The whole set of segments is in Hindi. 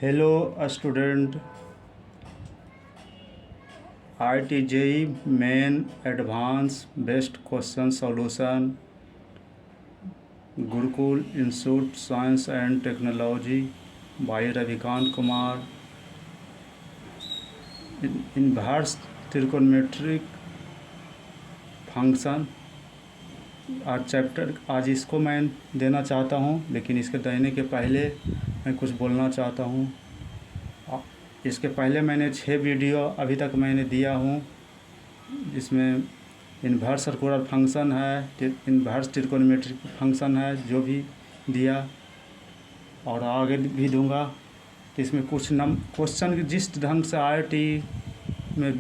Hello student, IIT JEE Main Advanced Best Question Solution, Gurukul Institute Science and Technology by Ravikant Kumar. Inverse trigonometric function आज इसको मैं देना चाहता हूँ, लेकिन इसके देने के पहले मैं कुछ बोलना चाहता हूँ। इसके पहले मैंने 6 वीडियो अभी तक मैंने दिया हूँ, जिसमें इन्वर्स सर्कुलर फंक्शन है, इन्वर्स ट्रिगोनोमेट्रिक फंक्शन है, जो भी दिया और आगे भी दूंगा। तो इसमें कुछ क्वेश्चन जिस ढंग से IIT में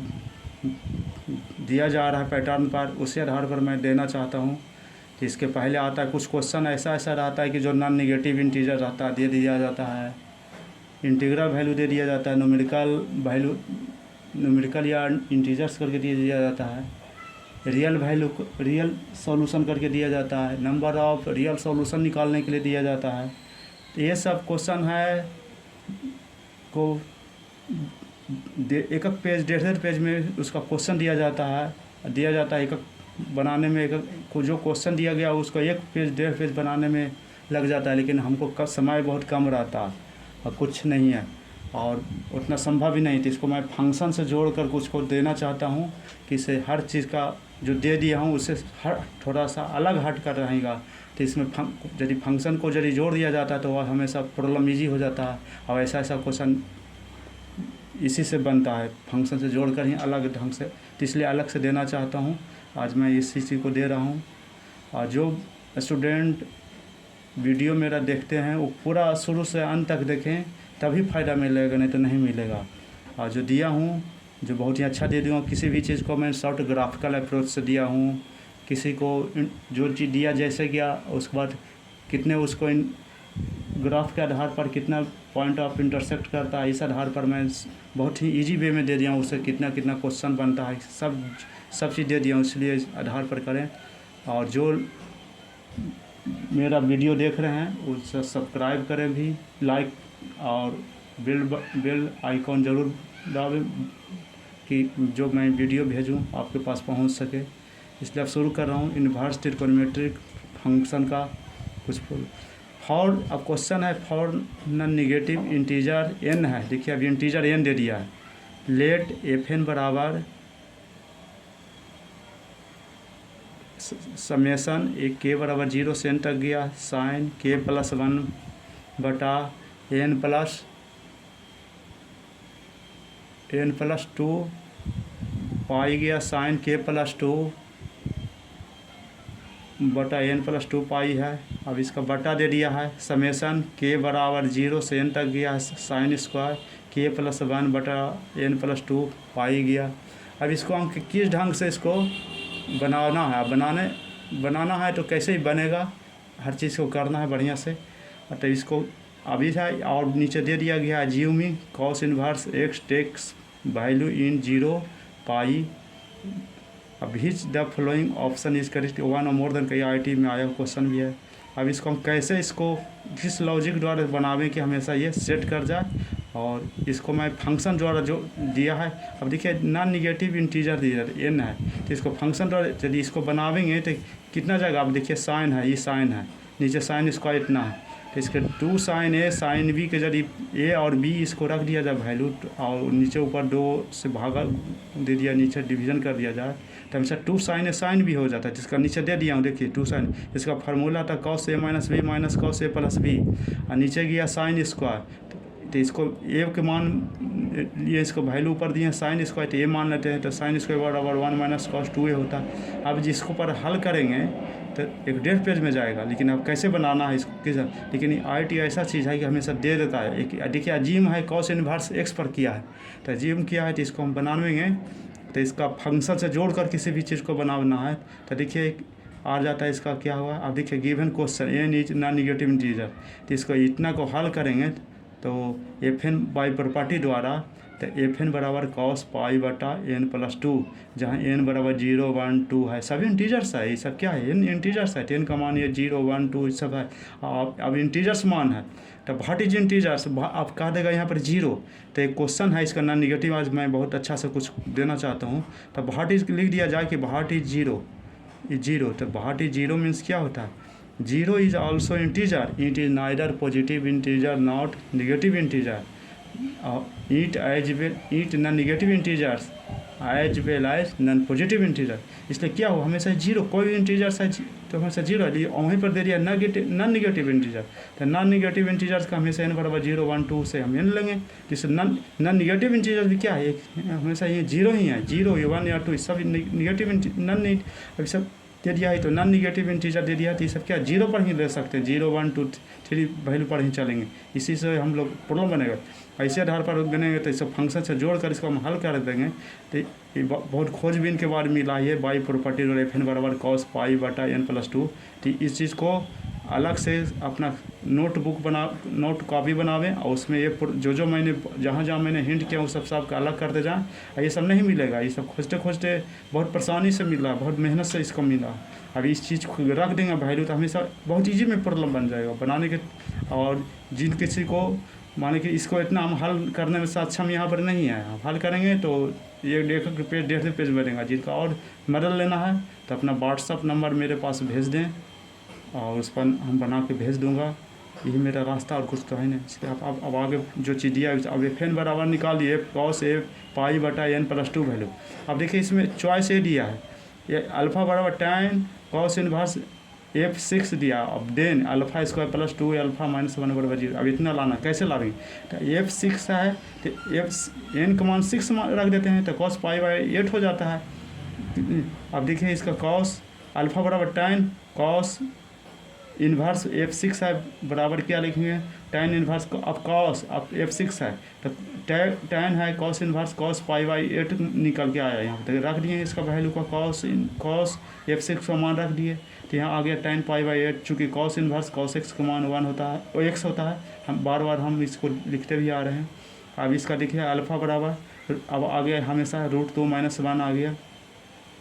दिया जा रहा है पैटर्न पर, उसी आधार पर मैं देना चाहता हूँ। तो इसके पहले आता है कुछ क्वेश्चन ऐसा रहता है कि जो नॉन निगेटिव इंटीजर रहता है दे दिया जाता है, इंटीग्रल वैल्यू दे दिया जाता है, न्यूमेरिकल या इंटीजर्स करके दे दिया जाता है, रियल सॉल्यूशन करके दिया जाता है, नंबर ऑफ रियल सॉल्यूशन निकालने के लिए दिया जाता है। तो ये सब क्वेश्चन है को एक पेज 1.5 पेज में उसका क्वेश्चन दिया जाता है एक बनाने में। को जो क्वेश्चन दिया गया उसको 1 पेज 1.5 पेज बनाने में लग जाता है, लेकिन हमको समय बहुत कम रहता है और कुछ नहीं है और उतना संभव भी नहीं। तो इसको मैं फंक्शन से जोड़कर कुछ को देना चाहता हूँ कि इसे हर चीज़ का जो दे दिया हूँ उससे थोड़ा सा अलग हट कर रहेगा। तो इसमें यदि फंक्शन को यदि जोड़ दिया जाता है तो वह हमेशा प्रॉब्लम ईजी हो जाता है, और ऐसा क्वेश्चन इसी से बनता है, फंक्शन से जोड़कर ही अलग ढंग से। तो इसलिए अलग से देना चाहता हूँ, आज मैं इसी चीज़ को दे रहा हूँ। और जो स्टूडेंट वीडियो मेरा देखते हैं वो पूरा शुरू से अंत तक देखें, तभी फ़ायदा मिलेगा, नहीं तो नहीं मिलेगा। और जो दिया हूँ जो बहुत ही अच्छा दे दिया हूँ, किसी भी चीज़ को मैं शॉर्ट ग्राफिकल अप्रोच से दिया हूँ। किसी को जो चीज़ दिया जैसे गया उसके बाद कितने उसको ग्राफ के आधार पर कितना पॉइंट ऑफ इंटरसेक्ट करता है, इस आधार पर मैं बहुत ही इजी वे में दे दिया हूँ। उससे कितना क्वेश्चन बनता है, सब चीज़ दे दिया हूँ। इसलिए इस आधार पर करें, और जो मेरा वीडियो देख रहे हैं उसे सब्सक्राइब करें भी, लाइक और बेल आइकॉन ज़रूर दबाएं कि जो मैं वीडियो भेजूं आपके पास पहुंच सके। इसलिए अब शुरू कर रहा हूं इन्वर्स ट्रिगोनोमेट्रिक फंक्शन का कुछ फॉर। अब क्वेश्चन है for non negative integer n है। देखिए अब इंटीजर n दे दिया है। लेट fn बराबर समेसन k बराबर 0 से n तक गया, साइन k + 1 बटा n + 2 पाई गया, साइन k + 2 बटा n + 2 पाई है। अब इसका बटा दे दिया है, समेसन k बराबर 0 से n तक गया, साइन स्क्वायर k + 1 बटा n + 2 पाई गया। अब इसको हम किस ढंग से इसको बनाना है, है तो कैसे ही बनेगा, हर चीज़ को करना है बढ़िया से। तो इसको अभी है और नीचे दे दिया गया है assume cos inverse x takes value in 0 pi. अब which the following option is correct, 1 और मोर देन कई IIT में आया क्वेश्चन भी है। अब इसको हम कैसे इसको किस लॉजिक द्वारा बनावें कि हमेशा ये सेट कर जाए, और इसको मैं फंक्शन द्वारा जो दिया है। अब देखिए नॉन निगेटिव इंटीजर दिया n है, तो इसको फंक्शन द्वारा यदि इसको बनावेंगे तो कितना जाएगा। अब देखिए साइन है, ये साइन है, नीचे साइन स्क्वायर इतना है, तो इसके 2 साइन a साइन b के यदि a और b इसको रख दिया जाए वैल्यू, और नीचे ऊपर 2 से भागा दे दिया, नीचे डिवीज़न कर दिया जाए, तो हमेशा 2 साइन a साइन b हो जाता है, जिसका नीचे दे दिया हूँ। देखिए 2 साइन, इसका फार्मूला था cos a - b minus cos a + b, और नीचे गया साइन स्क्वायर। तो इसको a के मान लिए इसको वैल्यू ऊपर दिए साइन स्क्वायर, तो a मान लेते हैं, तो साइन स्क्वायर बराबर 1 - cos 2a होता है। अब जिसको पर हल करेंगे तो 1.5 पेज में जाएगा, लेकिन अब कैसे बनाना है इसको किस, लेकिन IIT ऐसा चीज़ है कि हमेशा दे देता है। एक देखिए अजीम है कॉस इन्वर्स x पर किया है, तो अजीम किया है, तो इसको हम बनाएंगे तो इसका फंक्शन से जोड़कर किसी भी चीज़ को बनाना है। तो देखिए आ जाता है इसका क्या हुआ। अब देखिए given question n is non negative integer, तो इसको इतना को हल करेंगे तो fn बाई प्रॉपर्टी द्वारा तो एफ एन बराबर कॉस पाई बटा एन प्लस टू, जहाँ एन बराबर 0 1 2 है, सभी इंटीजर्स है। ये सब क्या है, इन इंटीजर्स है। 10 का मान ये 0 1 2 सब है। अब इंटीजर्स मान है तो व्हाट इज इंटीजर्स, आप कह देगा यहाँ पर 0। तो एक क्वेश्चन है इसका नॉन निगेटिव, आज मैं बहुत अच्छा से कुछ देना चाहता हूँ। तो व्हाट इज लिख दिया जाए कि व्हाट इज 0। तो व्हाट इज 0 मीन्स क्या होता है, 0 is also integer, it is neither positive integer not negative integer, it non negative integers as well as non positive integer. इसलिए क्या हो, हमेशा 0, कोई भी इंटीजर्स है तो हमेशा 0 है। वहीं पर दे दिया नॉन निगेटिव इंटीजर, तो नॉन निगेटिव इंटीजर्स का हमेशा n बराबर 0 1 2 से हम n लेंगे। जिससे नॉन निगेटिव इंटीजर भी क्या है, हमेशा ये 0 ही है। 0 1 या 2 सब निगेटिव नॉन, अभी सब दे दिया है तो नॉन निगेटिव इंटीजर दे दिया, तो ये सब क्या 0 पर ही ले सकते हैं। 0 1 2 3 वैल्यू पर ही चलेंगे। इसी से हम लोग प्रॉब्लम बनेगा। ऐसे आधार पर बनेंगे तो सब फंक्शन से जोड़कर इसको हम हल कर देंगे। तो ये बहुत खोजबीन के बाद मिला है बाई प्रॉपर्टी और एफ एन बराबर कॉस पाई बटा एन प्लस टू। तो इस चीज़ को अलग से अपना नोट कॉपी बनावें और उसमें ये जो मैंने जहाँ मैंने हिंट किया वो सब का अलग करते जाएँ। ये सब नहीं मिलेगा, ये सब खोजते खोजते बहुत परेशानी से मिला, बहुत मेहनत से इसको मिला। अब इस चीज़ को रख देंगे वैल्यू तो हमेशा बहुत ईजी में प्रॉब्लम बन जाएगा बनाने के। और जिन किसी को माने कि इसको इतना हम हल करने में सक्षम यहाँ पर नहीं है, हम हल करेंगे तो ये 1.5 पेज बनेगा। जिनका और मदद लेना है तो अपना व्हाट्सअप नंबर मेरे पास भेज दें और उस पर हम बना के भेज दूँगा। यही मेरा रास्ता और कुछ तो है नहीं। इसलिए आप अब आगे जो चीज़ दिया अब एफ एन बराबर निकालिए कॉस ए पाई बटा एन प्लस टू वैल्यू। अब देखिए इसमें चॉइस ए दिया है, ये अल्फ़ा बराबर tan कॉस इनवर्स F6 दिया। अब then alpha square plus 2 alpha minus 1 बराबर 0। अब इतना लाना कैसे लाएंगे, तो F6 है तो n का मान 6 रख देते हैं तो कॉस पाई बाई 8 हो जाता है। अब देखिए इसका कॉस अल्फ़ा बराबर tan कॉस इन्वर्स F6 है बराबर क्या लिखेंगे, tan इन्वर्स अब कॉस अब F6 है तो tan है cos inverse cos pi by 8 निकल के आया यहाँ पे, तो रख दिए इसका वैल्यू का कॉस F6 का मान रख दिए। तो यहाँ आ गया tan पाई बाई 8। चूँकि कॉस इन्वर्स कॉस x का मान 1 होता है और x होता है, हम बार बार हम इसको लिखते भी आ रहे हैं। अब इसका देखिए अल्फ़ा बराबर अब आ गया हमेशा √2 - 1 आ गया,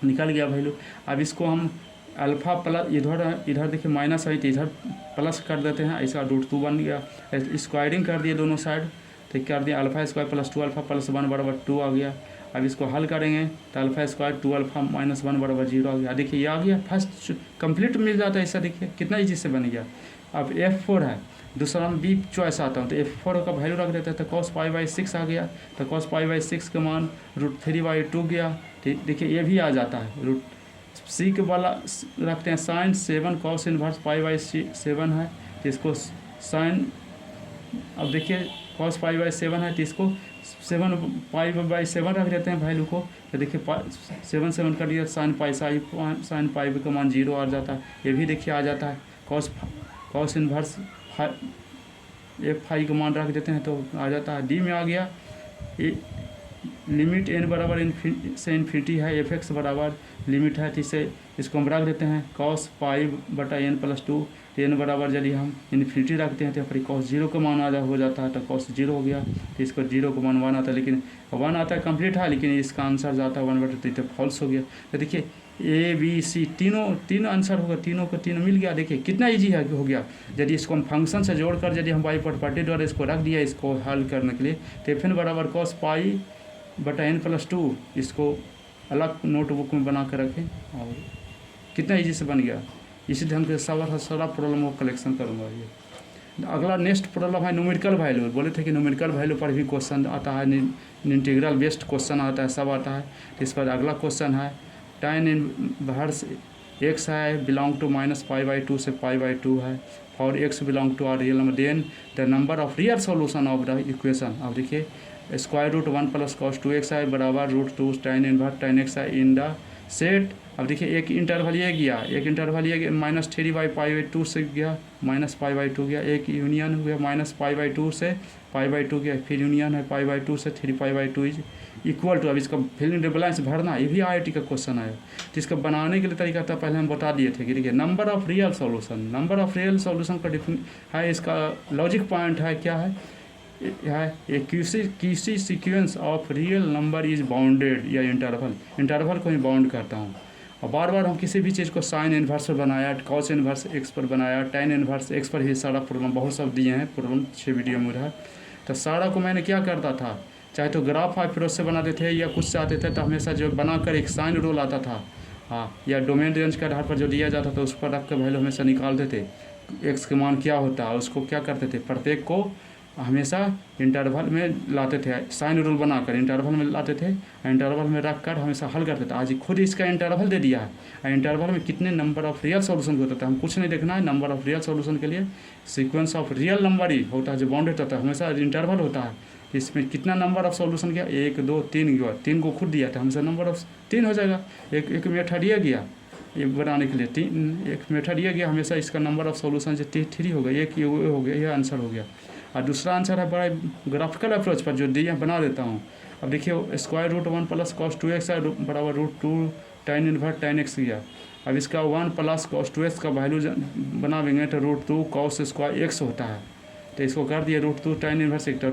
निकल गया वैल्यू। अब इसको हम अल्फ़ा प्लस इधर देखिए माइनस है तो इधर प्लस कर देते हैं, ऐसा √2 बन गया। स्क्वायरिंग कर दिए दोनों साइड तो कर दिया alpha square plus 2 alpha plus 1 बराबर 2 आ गया। अब इसको हल करेंगे तो अल्फ़ा स्क्वायर 2 अल्फ़ा माइनस 1 बराबर 0 आ गया। देखिए ये आ गया, फर्स्ट कंप्लीट मिल जाता है। ऐसा देखिए कितना ईजी से बन गया। अब F4 है, दूसरा हम बी चॉइस आता हूँ तो F4 का वैल्यू रख देते हैं तो कॉस पाई बाई 6 आ गया। तो कॉस पाई बाई 6 का मान √3/2 गया। देखिए ये भी आ जाता है। सी के वाला रखते हैं sine 7 cos inverse pi by 7 है तो इसको साइन, अब देखिए कॉस पाई बाई 7 है तो इसको 7 पाई बाई 7 रख देते हैं वैल्यू को। तो देखिए 7 कर दिया साइन पाई का मान 0 आ जाता है। ये भी देखिए आ जाता है। कॉस इन्वर्स F5 का मान रख देते हैं तो आ जाता है। डी में आ गया लिमिट n बराबर से इन्फिनिटी है, Fx बराबर लिमिट है तो इसे इसको हम रख देते हैं कॉस पाई बटा n प्लस 2। तो n बराबर यदि हम इन्फिनिटी रखते हैं तो फिर कॉस 0 का मान हो जाता है तो कॉस 0 हो गया। तो इसको 0 का मान 1 आता है, लेकिन 1 आता है कंप्लीट है, लेकिन इसका आंसर जाता है 1/3 तो फॉल्स हो गया। तो देखिए A B C तीन आंसर होगा, तीनों को 3 मिल गया। देखिए कितना ईजी है हो गया। यदि इसको हम फंक्शन से जोड़कर यदि हम बाई प्रॉपर्टी द्वारा इसको रख दिया इसको हल करने के लिए, तो Fn बराबर कॉस पाई बटा n प्लस 2 इसको अलग नोटबुक में बना कर रखें और कितना ईजी से बन गया। इसी ढंग से सारा प्रॉब्लम को कलेक्शन करूँगा। ये अगला नेक्स्ट प्रॉब्लम है न्यूमेरिकल वैल्यू। बोले थे कि न्यूमेरिकल वैल्यू पर भी क्वेश्चन आता है, इंटीग्रल बेस्ड क्वेश्चन आता है, सब आता है। इस पर अगला क्वेश्चन है tan इनवर्स x है बिलोंग टू -π/2 से π/2 है for x belong to R real number, then the number of real solution of the equation. अब देखिए √1 + cos 2x है बराबर √2 tan इनवर्स tan x है इन द सेट। अब देखिए एक इंटरवल ये गया, एक इंटरवल ये -3/π/2 से गया -π/2 गया, एक यूनियन हुआ -π/2 से π/2 गया, फिर यूनियन है π/2 से 3π/2 इज इक्वल टू। अब इसका फिल इन द ब्लैंक्स भरना, ये भी IIT का क्वेश्चन आया। तो इसका बनाने के लिए तरीका था पहले हम बता दिए थे कि देखिए नंबर ऑफ रियल सॉल्यूशन का है इसका लॉजिक पॉइंट है क्या है है ए किसी sequence of real number is bounded या इंटरवल को ही बाउंड करता हूँ। और बार बार हम किसी भी चीज़ को साइन इन्वर्स पर बनाया, कॉस इन्वर्स एक्स पर बनाया, टेन इन्वर्स एक्स पर ही सारा प्रॉब्लम बहुत सब दिए हैं प्रॉब्लम 6 वीडियो में रहा। तो सारा को मैंने क्या करता था, चाहे तो ग्राफ फिर से बनाते थे या कुछ से आते थे, तो हमेशा जो बनाकर एक साइन रूल आता था, हाँ, या डोमेन रेंज के आधार पर जो दिया जाता था उस पर रख कर वैल्यू हमेशा निकालते थे। एक्स के मान क्या होता है उसको क्या करते थे, प्रत्येक को हमेशा इंटरवल में लाते थे, साइन रूल बनाकर इंटरवल में लाते थे, इंटरवल में रख कर हमेशा हल करते थे। आज खुद इसका इंटरवल दे दिया है, इंटरवल में कितने नंबर ऑफ रियल सॉल्यूशन होता था हम कुछ नहीं देखना है। नंबर ऑफ रियल सॉल्यूशन के लिए सीक्वेंस ऑफ रियल नंबर ही होता है जो बाउंडेड होता है, हमेशा इंटरवल होता है। इसमें कितना नंबर ऑफ सॉल्यूशन किया, 1 2 3 गया, 3 को खुद दिया था हमेशा नंबर ऑफ 3 हो जाएगा। एक मेथड ये गया ये बनाने के लिए 3, एक मेथड ये गया, हमेशा इसका नंबर ऑफ सॉल्यूशन जो 3 हो गया, एक ये हो गया, ये आंसर हो गया। और दूसरा आंसर है बड़ा ग्राफिकल अप्रोच पर जो दिया बना देता हूँ। अब देखिए square root 1 plus cos 2x बराबर √2 tan इनवर्स tan x गया। अब इसका 1 प्लस कॉस 2x का वैल्यू बना देंगे तो √2 कॉस स्क्वायर x होता है। तो इसको कर दिया √2 tan इनवर्स x,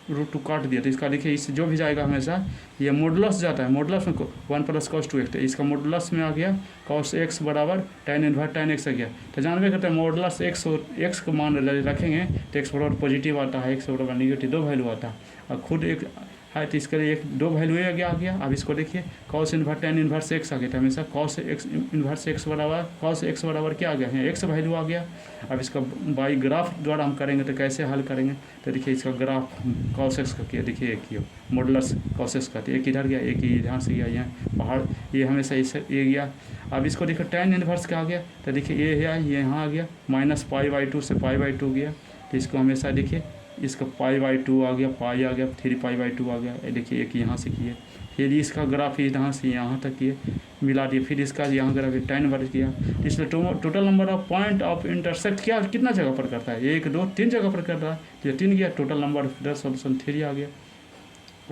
√2 काट दिया। तो इसका देखिए इससे जो भी जाएगा हमेशा ये मॉडुलस जाता है, मॉडुलस में 1 प्लस कॉस 2x, तो इसका मॉडुलस में आ गया कॉस x बराबर tan इनवर्स tan x आ गया। तो जानवे करते हैं मॉडुलस x का मान रखेंगे तो x बराबर पॉजिटिव आता है, x बराबर निगेटिव 2 वैल्यू आता है। और खुद एक है तो इसके लिए 2 वैल्यू आ गया। अब इसको देखिए cos inverse tan inverse x आ गया, तो हमेशा कॉस x इनवर्स x बराबर कॉस x बराबर क्या आ गया है, x वैल्यू आ गया। अब इसका बाई ग्राफ द्वारा हम करेंगे तो कैसे हल करेंगे, तो देखिए इसका ग्राफ कॉस x का किया, देखिए एक किया मॉडुलस कॉस x का, तो एक इधर गया एक ही इधर से गया, यहाँ पहाड़ ये हमेशा इस ये गया। अब इसको देखो tan इनवर्स क्या आ गया, तो देखिए ये है ये यहाँ आ गया -π/2 से π/2 गया। तो इसको हमेशा देखिए इसका π/2 आ गया, पाई आ गया, 3π/2 आ गया। देखिए एक यहाँ से किए, फिर इसका ग्राफ यहाँ से यहाँ तक किए मिला दिए, फिर इसका यहाँ ग्राफ tan वर्ग किया। इसलिए total number of point of intersect क्या कितना जगह पर करता है, 1 2 3 जगह पर कर रहा है, तो 3 गया, टोटल नंबर ऑफ सॉल्यूशन 3 आ गया।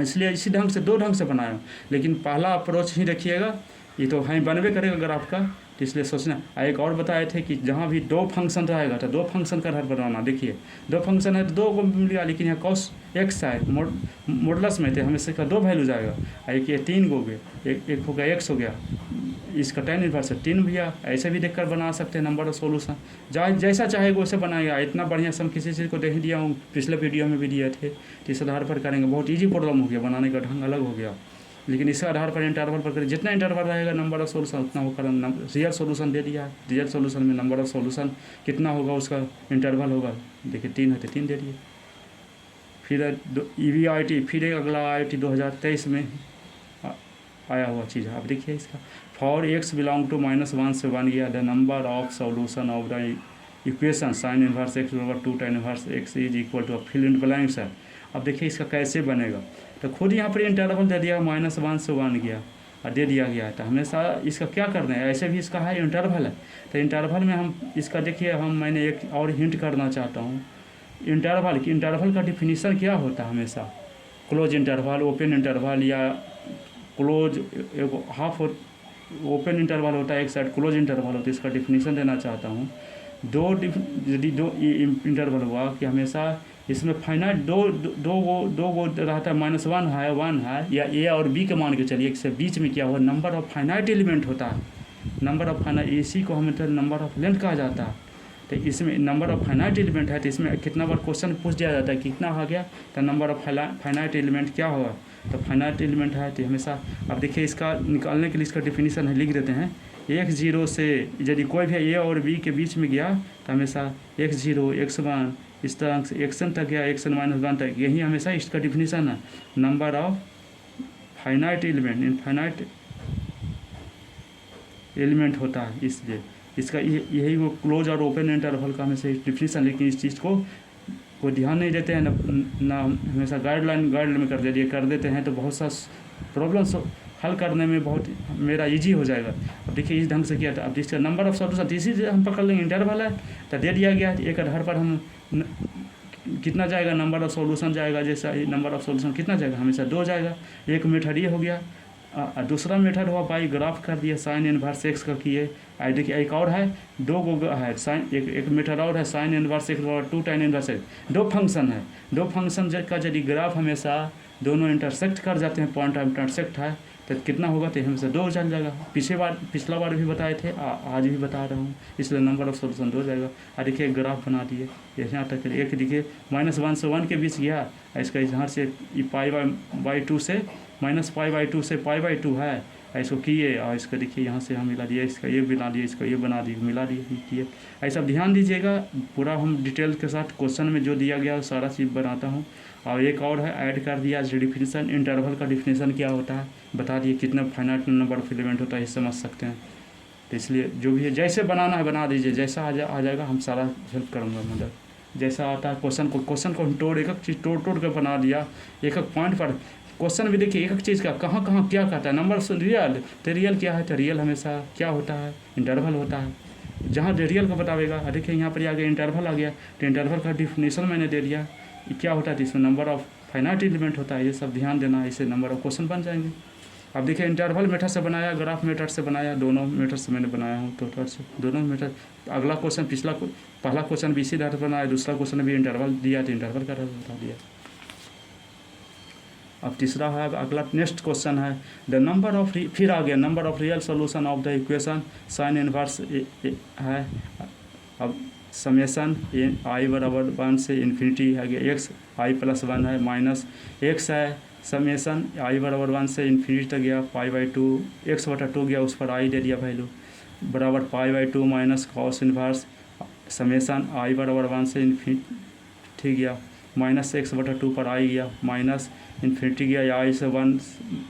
इसलिए इसी ढंग से 2 ढंग से बनाया, लेकिन पहला अप्रोच ही रखिएगा, ये तो हाँ बनवे करेगा ग्राफ का, तो इसलिए सोचना। एक और बताए थे कि जहाँ भी 2 फंक्शन रहेगा तो 2 फंक्शन का आधार पर बनाना। देखिए 2 फंक्शन है तो 2 को मिल गया, लेकिन यहाँ कॉस x है मॉडुलस में थे हमेशा का 2 वैल्यू जाएगा, एक ये 3 हो गए, एक हो गया x हो गया, इसका tan इनवर्स 3 भैया। ऐसे भी देखकर बना सकते हैं नंबर ऑफ सॉल्यूशन, जैसा चाहेगा वैसे बनाएगा। इतना बढ़िया से हम किसी चीज़ को देख दिया हूँ, पिछले वीडियो में भी दिए थे, तो इस आधार पर करेंगे। बहुत ईजी प्रॉब्लम हो गया, बनाने का ढंग अलग हो गया, लेकिन इसके आधार पर इंटरवल पर करें, जितना इंटरवल रहेगा नंबर ऑफ सॉल्यूशन उतना होकर रियल सॉल्यूशन दे दिया है। रियल सॉल्यूशन में नंबर ऑफ सॉल्यूशन कितना होगा उसका इंटरवल होगा, देखिए 3 है तो 3 दे दिए। फिर EVIT, फिर एक अगला IIT 2023 में आया हुआ चीज़ है। अब देखिए इसका फॉर x बिलोंग टू -1 से 1 गया, the number of solution of the equation sine inverse x बराबर 2 tan inverse x is equal to fill in blanks है। अब देखिए इसका कैसे बनेगा, तो खुद यहाँ पर इंटरवल दे दिया -1 से 1 गया और दे दिया गया है। तो हमेशा इसका क्या करना है, ऐसे भी इसका है इंटरवल है, तो इंटरवल में हम इसका देखिए मैंने एक और हिंट करना चाहता हूँ। इंटरवल का डिफिनीसन क्या होता है, हमेशा क्लोज इंटरवल, ओपन इंटरवल, या क्लोज एक हाफ ओपन इंटरवल होता है, एक साइड क्लोज इंटरवल होता है। इसका डिफिनीसन देना चाहता हूँ। यदि दो इंटरवल हुआ कि हमेशा इसमें फाइनाइट दो गो रहता है, -1 है या ए और बी के मान के चलिए, एक से बीच में क्या हुआ नंबर ऑफ फाइनाइट एलिमेंट होता है, नंबर ऑफ फाइनाइट, इसी को हमें नंबर ऑफ लेंथ कहा जाता है। तो इसमें नंबर ऑफ फाइनाइट एलिमेंट है, तो इसमें कितना बार क्वेश्चन पूछ दिया जाता है कितना आ गया, तो नंबर ऑफ फाइनाइट एलिमेंट क्या होगा, तो फाइनाइट एलिमेंट है। तो हमेशा अब देखिए इसका निकालने के लिए इसका डिफिनीसन है, लिख देते हैं। 1 0 से यदि कोई भी ए और बी के बीच में गया तोहमेशा x0 x1 इस तरह से xn तक गया, xn -1 तक, यही हमेशा इसका डिफिनीसन है। Number of finite element infinite element होता है, इसलिए इसका यही वो क्लोज और ओपन इंटरवल का हमेशा डिफिनीसन। लेकिन इस चीज़ को ध्यान नहीं देते हैं ना हमेशा गाइडलाइन में कर देते हैं, तो बहुत सा प्रॉब्लम्स हल करने में बहुत मेरा इजी हो जाएगा। अब देखिए इस ढंग से किया था। अब इसका नंबर ऑफ सॉल्यूशन इसी से हम पकड़ लेंगे, इंटरवल है तो दे दिया गया है, एक आधार पर हम कितना जाएगा नंबर ऑफ सॉल्यूशन जाएगा, जैसा नंबर ऑफ सॉल्यूशन कितना जाएगा, हमेशा 2 जाएगा। एक मेथड ये हो गया, दूसरा मेथड हुआ बाई ग्राफ कर दिया, साइन इनवर्स एक्स का किए। देखिए एक और है, दो गो है साइन, एक मेथड और है साइन इनवर्स एक्स बराबर 2 tan इनवर्स एक्स। दो फंक्शन है, दो फंक्शन का यदि ग्राफ हमेशा दोनों इंटरसेक्ट कर जाते हैं, पॉइंट इंटरसेक्ट है तो कितना होगा, तो हमेशा 2 चल जाएगा। पिछला बार भी बताए थे, आज भी बता रहा हूँ, इसलिए नंबर ऑफ सोल्यूशन 2 हो जाएगा। और देखिए ग्राफ बना दिए यहाँ तक, एक देखिए -1 से 1 के बीच गया, इसका यहाँ से π/2 से -π/2 से π/2 है, इसको किए और इसको देखिए यहाँ से हम मिला दिए, इसका ये बना दिए, इसका ये बना दिए, मिला दिए, किए। ऐसा ध्यान दीजिएगा, पूरा हम डिटेल के साथ क्वेश्चन में जो दिया गया सारा चीज़ बनाता हूँ। और एक और है, ऐड कर दिया डिफिनीसन, इंटरवल का डिफिनीसन क्या होता है बता दिए, कितना फाइनाइट नंबर ऑफ एलिमेंट होता है ये समझ सकते हैं। तो इसलिए जो भी है जैसे बनाना है बना दीजिए, जैसा आ जाएगा हम सारा हेल्प करूँगा मदद, जैसा आता है क्वेश्चन को हम एक एक चीज़ तोड़ कर बना दिया, एक पॉइंट पर क्वेश्चन भी देखिए, एक चीज़ का कहाँ कहाँ क्या कहता है, नंबर रियल, तो रियल क्या है, तो रियल हमेशा क्या होता है, इंटरवल होता है, जहाँ रियल का बतावेगा। देखिए यहाँ पर आगे इंटरवल आ गया, तो इंटरवल का डिफिनीशन मैंने दे दिया, क्या होता है, तो इसमें नंबर ऑफ फाइनाइट एलिमेंट होता है, ये सब ध्यान देना, इससे नंबर ऑफ क्वेश्चन बन जाएंगे। अब देखिए इंटरवल मेथड से बनाया, ग्राफ मेथड से बनाया, दोनों मेथड से मैंने बनाया हूँ टोटल से, दोनों मेथड। अगला क्वेश्चन पहला क्वेश्चन भी इसी तरह बनाया, दूसरा क्वेश्चन भी इंटरवल दिया तो इंटरवल का बता दिया। अब तीसरा है, अगला नेक्स्ट क्वेश्चन है, द नंबर ऑफ, फिर आ गया number of real solution of the equation sine inverse है। अब समेसन i बराबर 1 से इन्फिनिटी है, एक्स i+1 है, माइनस एक्स है, समेसन i बराबर 1 से इन्फिनिटी तक गया, π/2 x/2 गया, उस पर i दे दिया वैल्यू, बराबर π/2 माइनस कॉस इनवर्स समेसन i बराबर 1 से इन्फिनिटी गया, माइनस x/2 पर i गया, माइनस इन्फिनिटी गया, या i से 1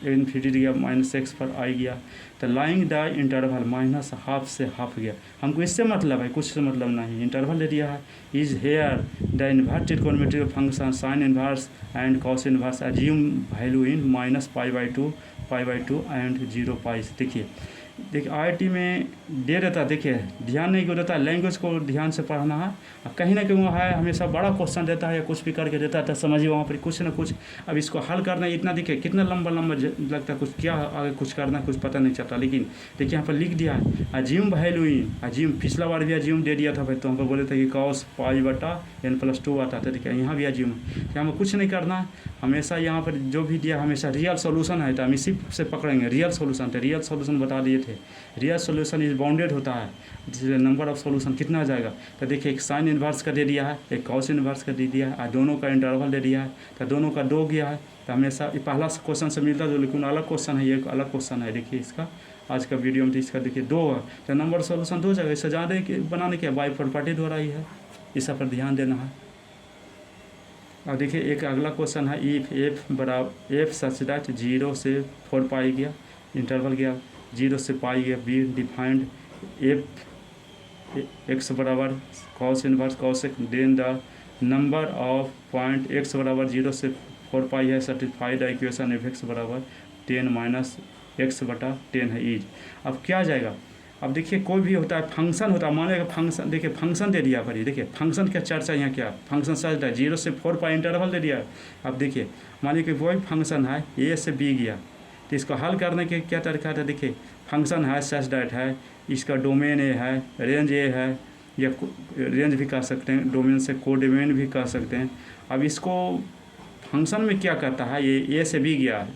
इन्फिनिटी गया, माइनस x पर i गया। तो lying the interval minus half से हाफ गया, हमको इससे मतलब है, कुछ से मतलब नहीं, इंटरवल दे दिया है। Is here the inverse trigonometric function sine inverse and cos inverse assume value in -π/2 and 0 देखिए IIT में दे देता, देखिए ध्यान नहीं क्यों देता, लैंग्वेज को ध्यान से पढ़ना है। कहीं ना कहीं वो है हमेशा बड़ा क्वेश्चन देता है या कुछ भी करके देता है, तो समझिए वहाँ पर कुछ ना कुछ, अब इसको हल करना इतना देखिए कितना लंबा लगता है, कुछ क्या आगे कुछ करना कुछ पता नहीं चलता। लेकिन देखिए यहाँ पर लिख दिया है अज्यूम वैल्यू इन, अज्यूम पिछला बार भी अज्यूम दे दिया था भाई, तो हमको बोले थे कि cos π/n+2 आता था, देखिए यहाँ भी अज्यूम है, हमें कुछ नहीं करना, हमेशा यहाँ पर जो भी दिया हमेशा रियल सोल्यूशन है, तो हम इसी से पकड़ेंगे रियल सोल्यूशन। तो रियल सोल्यूशन बता दिए थे, रियल सोल्यूशन इज बाउंडेड होता है, इसलिए नंबर ऑफ सोल्यूशन कितना आ जाएगा, तो देखिए एक साइन इन्वर्स का दे दिया है, एक कॉस इन्वर्स का दे दिया है, और दोनों का इंटरवल दे दिया है, तो दोनों का 2 गया है। तो हमेशा पहला क्वेश्चन से मिलता है, लेकिन अलग क्वेश्चन है, ये एक अलग क्वेश्चन है। देखिए इसका आज का वीडियो में इसका देखिए 2 है, तो नंबर सोल्यूशन 2 हो जाएगा। इससे ज़्यादा बनाने के बाई प्रॉपर्टी द्वारा ही है, इस पर ध्यान देना है। और देखिए एक अगला क्वेश्चन है, इफ f सच दैट 0 से 4 पाई गया, इंटरवल गया 0 से पाई गया, बी डिफाइंड f x बराबर cos inverse cos X, then the number of point x बराबर 0 से 4 पाई है, सर्टिफाइड इक्वेशन f x बराबर 10 - x/10 है इज। अब क्या जाएगा, अब देखिए कोई भी होता है फंक्शन होता है, मान लीजिए फंक्शन, देखिए फंक्शन दे दिया पर, देखिए फंक्शन क्या चर्चा यहाँ क्या, फंक्शन सच है 0 से 4 पाई इंटरवल दे दिया। अब देखिए मान लीजिए कि वही फंक्शन है a से b गया, तो इसको हल करने के क्या तरीका था, देखिए फंक्शन है सच दैट है, इसका डोमेन ए है, रेंज ए है, या रेंज भी कह सकते हैं, डोमेन से कोडोमेन भी कह सकते हैं। अब इसको फंक्शन में क्या करता है, ये ए से b गया,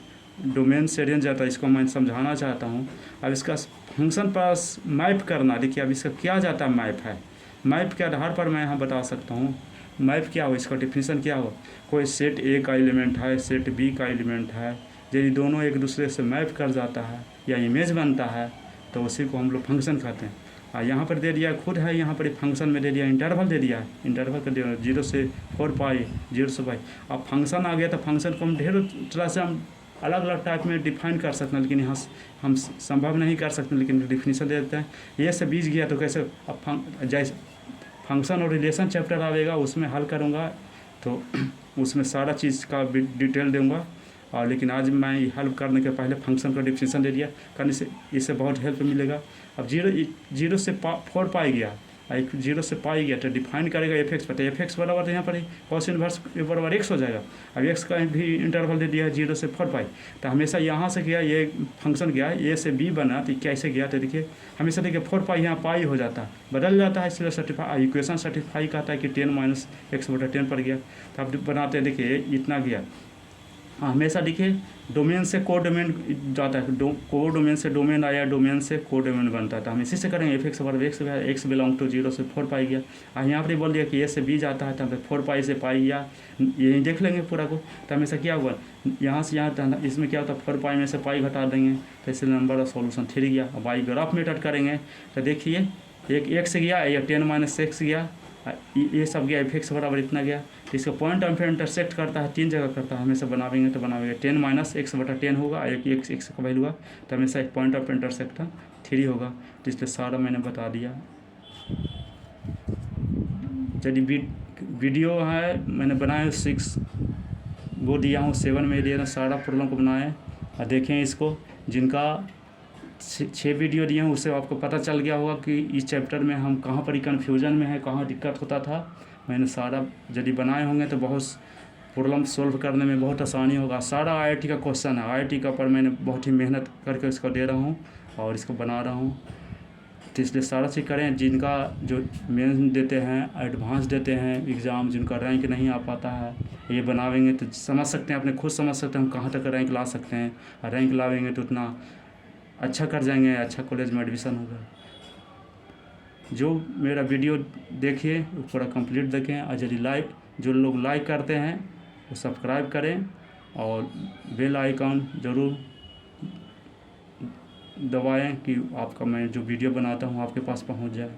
डोमेन से रेंज जाता है, इसको मैं समझाना चाहता हूँ। अब इसका फंक्शन पास मैप करना, देखिए अब इसका क्या जाता है, मैप है, मैप के आधार पर मैं यहाँ बता सकता हूँ मैप क्या हो, इसका डिफिनीशन क्या हो। कोई सेट ए का एलिमेंट है, सेट बी का एलिमेंट है, यदि दोनों एक दूसरे से मैप कर जाता है या इमेज बनता है, तो उसी को हम लोग फंक्शन कहते हैं। और यहाँ पर दे दिया खुद है, यहाँ पर फंक्शन में दे दिया इंटरवल दे दिया है, इंटरवल कर दिया 0 से 4 पाई 0 से पाई। अब फंक्शन आ गया तो फंक्शन को हम ढेर तरह से हम अलग अलग टाइप में डिफाइन कर सकते हैं, लेकिन यहाँ हम संभव नहीं कर सकते, लेकिन डिफिनीशन दे देते हैं। ये से 20 गया तो कैसे, अब जैसे फंक्शन और रिलेशन चैप्टर आएगा उसमें हल करूँगा, तो उसमें सारा चीज़ का डिटेल दूँगा। और लेकिन आज मैं हल करने के पहले फंक्शन का डिफिनीशन दे दिया, करने से इससे बहुत हेल्प मिलेगा। अब 0 से 4 पाई गया, एक 0 से पाई गया तो डिफाइन करेगा एफ एक्स पर, तो एफ एक्स बराबर यहाँ पर कॉस इनवर्स बराबर एक्स हो जाएगा। अब एक्स का भी इंटरवल दे दिया है 0 से 4 पाई, तो हमेशा यहाँ से गया ये फंक्शन गया ए से बी बना, तो कैसे गया तो देखिए हमेशा देखिए 4 पाई यहाँ पाई हो जाता है, बदल जाता है, इसलिए सर्टिफाई इक्वेशन सर्टिफाई कहता है कि 10 - x/10 पर गया। तो अब बनाते हैं, देखिए इतना गया। हमेशा देखिए डोमेन से को डोमेन जाता है, को डोमेन से डोमेन आया, डोमेन से को डोमेन बनता है, तो हम इसी से करेंगे एफ एक्स बराबर एक्स बिलोंग टू 0 से 4 पाई गया। यहाँ पर बोल दिया कि ए से बी जाता है, तो हम 4 पाई से पाई गया, यही देख लेंगे पूरा को। तो हमेशा क्या हुआ यहाँ से यहाँ, इसमें क्या होता है 4 पाई में से पाई घटा देंगे, तो इसलिए नंबर ऑफ सॉल्यूशन 3 गया। अब वाई ग्राफ मेथड करेंगे तो देखिए एक एक्स गया या 10 - x गया, ये सब गया, एफ एक्स बराबर इतना गया। तो इसका पॉइंट ऑफ इंटरसेक्ट करता है 3 जगह करता है, हमेशा बनावेंगे तो बनावेंगे 10 - x/10 होगा, एक एक्स का वैल्यू हुआ, तो हमेशा एक पॉइंट ऑफ इंटरसेक्ट 3 होगा। तो इसलिए सारा मैंने बता दिया। चलिए वीडियो है मैंने बनाया 6 वो दिया हूँ, 7 में दिया सारा प्रॉब्लम को बनाए और देखें इसको। जिनका 6 वीडियो दिए हैं उससे आपको पता चल गया होगा कि इस चैप्टर में हम कहाँ पर कन्फ्यूजन में है, कहाँ दिक्कत होता था। मैंने सारा यदि बनाए होंगे तो बहुत प्रॉब्लम सॉल्व करने में बहुत आसानी होगा। सारा आईआईटी का क्वेश्चन है, आईआईटी का पर मैंने बहुत ही मेहनत करके इसको दे रहा हूँ और इसको बना रहा हूँ। तो इसलिए सारा चीज़ करें। जिनका जो मेन देते हैं, एडवांस देते हैं एग्ज़ाम, जिनका रैंक नहीं आ पाता है, ये बनावेंगे तो समझ सकते हैं, अपने खुद समझ सकते हैं हम कहाँ तक रैंक ला सकते हैं। और रैंक लावेंगे तो उतना अच्छा कर जाएंगे, अच्छा कॉलेज में एडमिशन होगा। जो मेरा वीडियो देखिए वो पूरा कंप्लीट देखें, और यदि जो लोग लाइक करते हैं वो सब्सक्राइब करें और बेल आइकॉन ज़रूर दबाएं कि आपका मैं जो वीडियो बनाता हूँ आपके पास पहुँच जाए।